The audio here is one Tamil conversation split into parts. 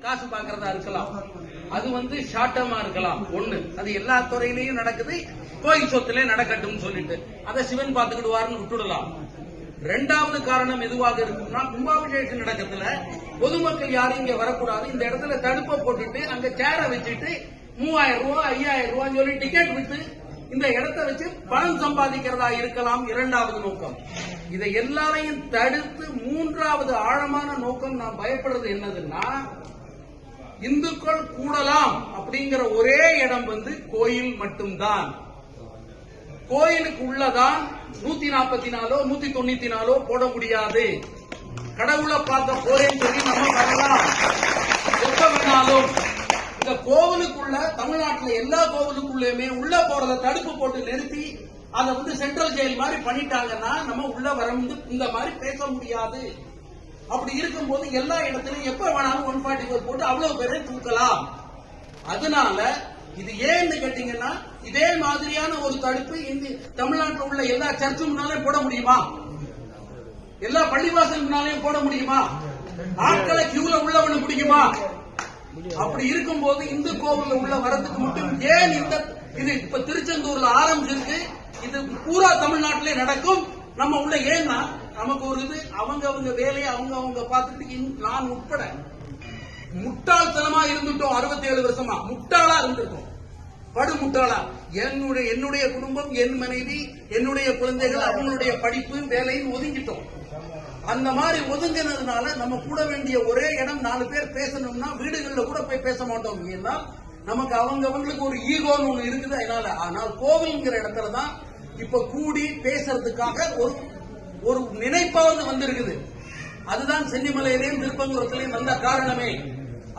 காசு பாக்குறதா இருக்கலாம், அது ஷார்ட் டேர்மா இருக்கலாம். ஒண்ணு, அது எல்லா துறையிலையும் நடக்குது, கோயில் சொத்துல நடக்கட்டும் சொல்லிட்டு அதை சிவன் பாத்துக்கிடுவாருன்னு விட்டுடலாம். ரெண்டாவது காரணம் எதுவாக இருக்கும்னா, கும்பாபிஷேகம் நடக்கிறதுல பொதுமக்கள் யாரும் இங்க வரக்கூடாது, இந்த இடத்துல தடுப்பை போட்டுட்டு அங்க சேர வச்சுட்டு 3000 ரூபாய் 5000 ரூபாய் சொல்லி டிக்கெட் விட்டு இந்த இடத்தை வச்சு பணம் சம்பாதிக்கிறதா இருக்கலாம். இரண்டாவது நோக்கம். இதை எல்லாரையும் தடுத்து மூன்றாவது ஆழமான நோக்கம் நான் பயப்படுறது என்னதுன்னா, இந்துக்கள் கூடலாம் அப்படிங்கிற ஒரே இடம் கோயில் மட்டும்தான். கோயிலுக்கு உள்ளதான் 144 194 போட முடியாது. கடவுளை பார்க்க போறேன்னு சொல்லி நம்ம வரலாம், எப்ப வேணாலும். இந்த கோவிலுக்குள்ள தமிழ்நாட்டில் எல்லா கோவிலுக்குள்ளயுமே உள்ள போறத தடுப்பு போட்டு நிறுத்தி அதை சென்ட்ரல் ஜெயில் மாதிரி பண்ணிட்டாங்கன்னா நம்ம உள்ள வர இந்த மாதிரி பேச முடியாது. அப்படி இருக்கும்போது எல்லா இடத்திலும் எப்ப வேணாலும் 144 போட்டு அவ்வளவு பேரை தூக்கலாம். அதனால இது ஏன்னு கேட்டீங்கன்னா, இதே மாதிரியான ஒரு தடுப்பு தமிழ்நாட்டில் உள்ள எல்லா சர்ச்சு முன்னாலே போட முடியுமா? எல்லா பள்ளிவாசல் முன்னாலேயும் போட முடியுமா? ஆட்களை கியூல உள்ள பண்ண முடியுமா? அப்படி இருக்கும்போது இந்து கோவில் உள்ள வரதுக்கு மட்டும் ஏன் இது இப்ப திருச்செந்தூர்ல ஆரம்பிச்சிருக்கு, இது பூரா தமிழ்நாட்டிலே நடக்கும். நம்ம உள்ள ஏன்னா நமக்கு ஒரு இது அவங்க வேலையை அவங்க பார்த்துட்டு, நான் உட்பட முட்டாள்தனமா இருந்துட்டோம். 67 வருஷமா முட்டாளா இருந்திருக்கோம், படு முட்டாளா. என்னுடைய குடும்பம், என் மனைவி, என்னுடைய குழந்தைகள், அவங்களுடைய படிப்பு வேலைன்னு ஒதுங்கிட்டோம். அந்த மாதிரி ஒதுங்கினதுனால நம்ம கூட வேண்டிய ஒரே இடம் 4 பேர் பேசணும்னா வீடுகளில் கூட போய் பேச மாட்டோம். ஏன்னா நமக்கு அவங்களுக்கு ஒரு ஈகோன்னு ஒண்ணு இருக்குது. அதனால ஆனால் கோவில்ங்கிற இடத்துலதான் இப்ப கூடி பேசுறதுக்காக ஒரு நினைப்பாவது வந்திருக்குது. அதுதான் சென்னிமலையிலையும் திருப்பங்குளத்திலையும் வந்த காரணமே.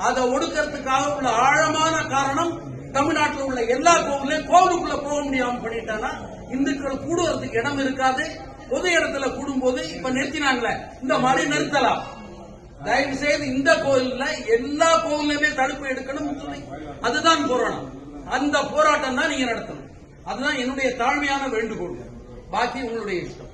அதை ஒடுக்கிறதுக்காக உள்ள ஆழமான காரணம், தமிழ்நாட்டில் உள்ள எல்லா கோவிலையும் கோவிலுக்குள்ள போக முடியாம பண்ணிட்டானா இந்துக்கள் கூடுவதற்கு இடம் இருக்காது. பொது இடத்துல கூடும்போது இப்ப நிறுத்தினாங்களே, இந்த மாதிரி நிறுத்தலாம். தயவு செய்து இந்த கோயில்ல எல்லா கோவிலுமே தடுப்பு எடுக்கணும், அதுதான் போராட்டம். அந்த போராட்டம் தான் நீங்க நடத்தணும். அதுதான் என்னுடைய தாழ்மையான வேண்டுகோள். பாக்கி உங்களுடைய இஷ்டம்.